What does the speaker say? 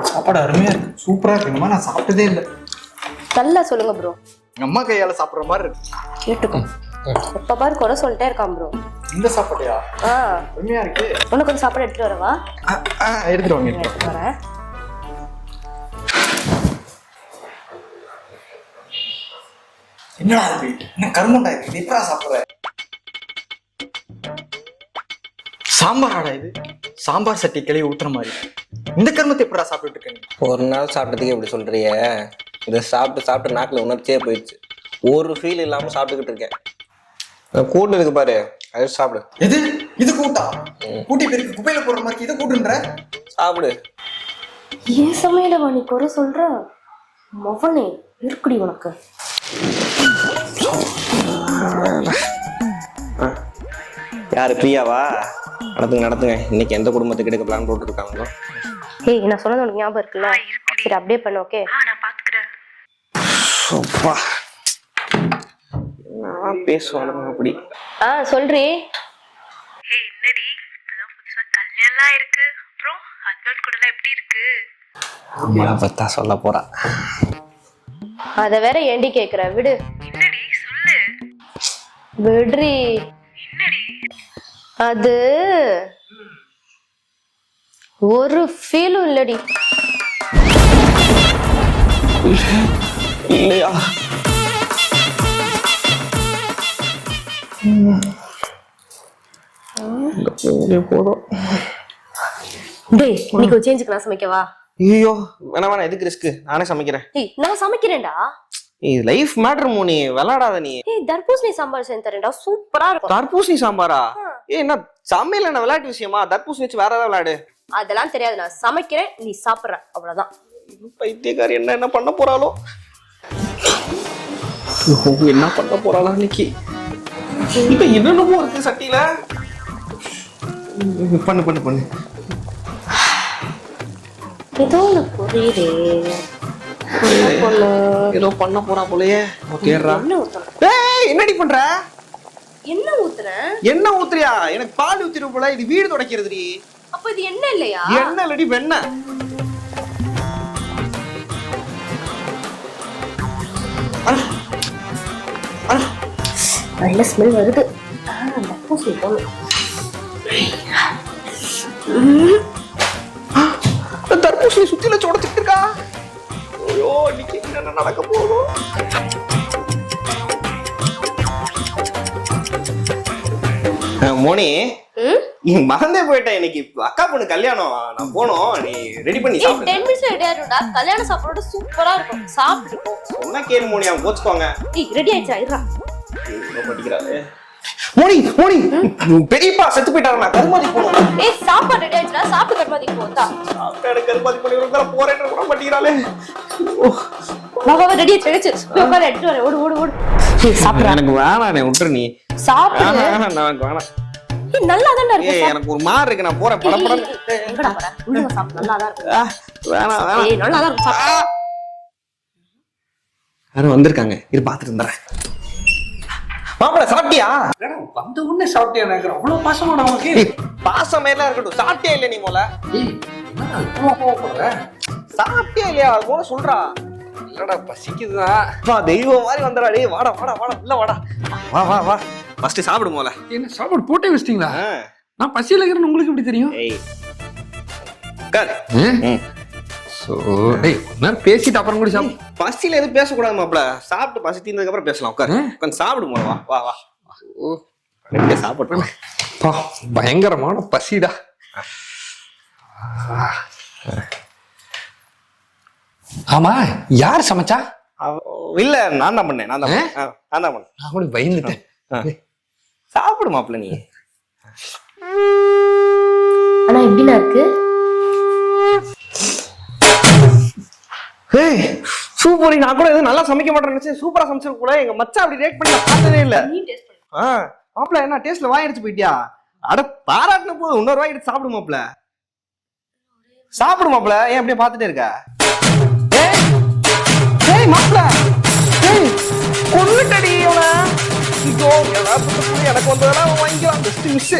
சாப்பாடு அருமையா இருக்கு, சூப்பரா இருக்கு. நான் சாப்பிட்டதே இல்லை. நல்லா சொல்லுங்க ப்ரோ. எங்க அம்மா கையால சாப்பிடுற மாதிரி இருக்கு. கேட்டுக்கோ. எப்ப பாரு குறை சொல்லிட்டே இருக்கான் ப்ரோ. இந்த சாப்பாடையா? அருமையா இருக்கு. உனக்கு கொஞ்சம் சாப்பாடு எடுத்துட்டு வரவா? எடுத்துட்டு வாங்க. எடுத்துட்டு வரேன். என்னடா இது? என்ன கருமண்டா இது? எப்படா சாப்பிடுற? சாம்பாராடா இது? சாம்பார் சட்டி கிளி ஊத்துற மாதிரி. இந்த கருமத்தை எப்படா சாப்பிட்டு இருக்கீங்க? ஒரு நாள் சாப்பிட்டதுக்கு எப்படி சொல்றிய? இதை சாப்பிட்டு சாப்பிட்டு நாக்கில் உணர்ச்சியே போயிடுச்சு. ஒரு ஃபீல் இல்லாம சாப்பிட்டுக்கிட்டு இருக்கேன். கூட்டு இருக்கு பாரு, அது சாப்பிடு. எது இது? கூட்டா? கூட்டி பெருக்கு குப்பையில போடுற மாதிரி இதை கூட்டுன்ற? சாப்பிடு. ஏன் சமையல நீ குறை சொல்ற? மவனே இருக்குடி உனக்கு. யாரு பிரியாவா? நடத்துங்க நடத்துங்க. இன்னைக்கு எந்த குடும்பத்துக்கு எடுக்க பிளான் போட்டுருக்காங்களோ? ஏய், நான் சொன்னது உனக்கு ஞாபகம் இருக்குல்ல? சரி அப்படியே பண்ணு. ஓகே, நான் பாத்துக்கிறேன். என்ன பேசுவானுங்க அப்படி? சொல்றி. ஏய் என்னடி, இப்பதான் புதுசா கல்யாணம் இருக்கு. அப்புறம் ஹஸ்பண்ட் கூட எல்லாம் எப்படி இருக்கு? அம்மா பத்தா சொல்ல போறா. அத வேற ஏண்டி கேக்குற? விடு. என்னடி சொல்லு. விடுறி. என்னடி? அது ஒரு ஃபீலும் இல்லடி. இல்லையா? போதும். டேய், இன்னைக்கு ஒரு சேஞ்சுக்கு நான் சமைக்கவா? ஐயோ வேணா வேணா, எதுக்கு ரிஸ்க்? நானே சமைக்கிறேன். ஏய், நான் சமைக்கிறேன்டா. இது லைஃப் மேட்டர் மோனி, விளையாடாத நீ. ஏய், தர்பூசணி சாம்பார் செஞ்சு தரேன்டா, சூப்பரா இருக்கும். தர்பூசணி சாம்பாரா? ஏய் என்ன சமையல், என்ன விளையாட்டு விஷயமா? தர்பூசணி வச்சு வேற ஏதாவது விளையாடு. அதெல்லாம் தெரியாது, நான் சமைக்கிறேன், நீ சாப்பிடுற, அவ்வளவுதான். பைத்தியக்காரி என்ன பண்ண போறாளோ? என்ன பண்ண போறாளோ இன்னைக்கு? இப்ப என்னென்னமோ இருக்கு சட்டியில. பண்ணு பண்ணு பண்ணு. ஏதோ ஒண்ணு புரியுது. ஏதோ பண்ண போறா போலயே. என்ன ஊத்துறேன்? ஏய் என்னடி பண்ற? என்ன ஊத்துறேன்? என்ன ஊத்துறியா? எனக்கு பால் ஊத்திரு போல. இது வீடு துடைக்கிறதுடி. அப்ப இது என்ன இல்லையா? என்ன இல்லடி, வெண்ணெய். நல்ல ஸ்மெல் வருது. தர்பூசணி போடணும். தர்பூசணி சுத்தில சோடச்சிட்டு இருக்கா. ஐயோ இன்னைக்கு என்ன நடக்க போகுதோ? மோனி, மறந்தே போயிட்டேன். இன்னைக்கு அக்கா பொண்ணு கல்யாணம். நான் போனோம். நீ ரெடி பண்ணி சாப்பிடு. 10 மினிட்ஸ்ல ரெடி ஆயிடும்டா. கல்யாண சாப்பாடு சூப்பரா இருக்கும், சாப்பிட்டு. சொன்னா கேளு மோனி, அவங்க கோச்சுக்குவாங்க. ஏய், ரெடி ஆயிடுச்சா? இருடா. இவ்வளவு படிக்கிறாளே. மோனி மோனி, பெரியப்பா செத்து போயிட்டாரா? கருமாதி போணும். ஏய், சாப்பாடு ரெடி ஆயிடுச்சா? சாப்பிட்டு கருமாதிக்கு போதா. சாப்பிட்டு கருமாதி பண்ணி ஒரு போறேன்னு கூட படிக்கிறாளே. வா ரெடி ஆயிடுச்சு. உட்கார எடுத்து வர. ஓடு ஓடு ஓடு. ஏய், சாப்பிடு. எனக்கு வேணானே, விட்டுரு நீ. சாப்பிடு. எனக்கு வேணாம். ஏய், நல்லா தான் இருக்கு. ஏய், எனக்கு ஒரு மாதிரி இருக்கு. நான் போறேன். படபட. எங்கடா போற? உள்ள சாப்பிடு, நல்லா தான் இருக்கு. வேணாம் வேணாம். ஏய், நல்லா தான் இருக்கு, சாப்பிடு. யாரும் வந்திருக்காங்க, இரு பாத்துட்டு வந்துறேன். மாப்பிள சாப்பிட்டியா? வந்த உடனே சாப்பிட்டியா? எனக்கு அவ்வளவு பாசமாடா உனக்கு. பாசம் மேல இருக்கட்டும். சாப்பிட்டியா இல்ல நீ போல? சாப்பிட்டியா இல்லையா? அது போல சொல்றா. இல்லடா பசிக்குதுதான். தெய்வம் மாதிரி வந்துடா. டேய் வாடா வாடா வாடா, உள்ள வாடா. வா வா வா, ஃபர்ஸ்ட் சாப்பிடு போல. என்ன சாப்பாடு போட்டே வச்சிட்டீங்களா? நான் பசியில இருக்கிறேன்னு உங்களுக்கு எப்படி தெரியும்? ஏய் கட். சோ டேய், நான் பேசிட்டு அப்புறம் கூட சாப்பிடு. பசியில எதுவும் பேசக்கூடாது மாப்பிள. சாப்பிட்டு பசி தீர்ந்ததுக்கு அப்புறம் பேசலாம். உட்காரு, உட்காந்து சாப்பிடு போல. வா வா வா. ஓ சாப்பிடு. பயங்கரமான பசிடா. ஆமா, யார் சமைச்சா? இல்ல நான் தான் பண்ணேன். நான் தான் பண்ணேன். நான் கூட பயந்துட்டேன். சாப்பிடு மாப்பிள நீ. ஆனா எப்படின்னா இருக்கு? ஏய் சூப்பர். நான் கூட எதுவும் நல்லா சமைக்க மாட்டேன்னு நினைச்சேன். சூப்பரா சமைச்சிருக்க கூட. எங்க மச்சான் அப்படி ரியாக்ட் பண்ணி நான் பார்த்ததே இல்ல. நீ டேஸ்ட் பண்ணு. மாப்பிள என்ன டேஸ்ட்ல வாய் எடுத்து போயிட்டியா? அட பாராட்டின போது இன்னொரு வாய் எடுத்து சாப்பிடு மாப்பிள. சாப்பிடு மாப்பிள. ஏன் அப்படியே பார்த்துட்டே இருக்க? ஏய் மாப்பிள, ஏய் கொன்னுட்டடி அவன. ஐயோ, எனக்கு வந்ததெல்லாம் வாங்கிக்கலாம். Just miss.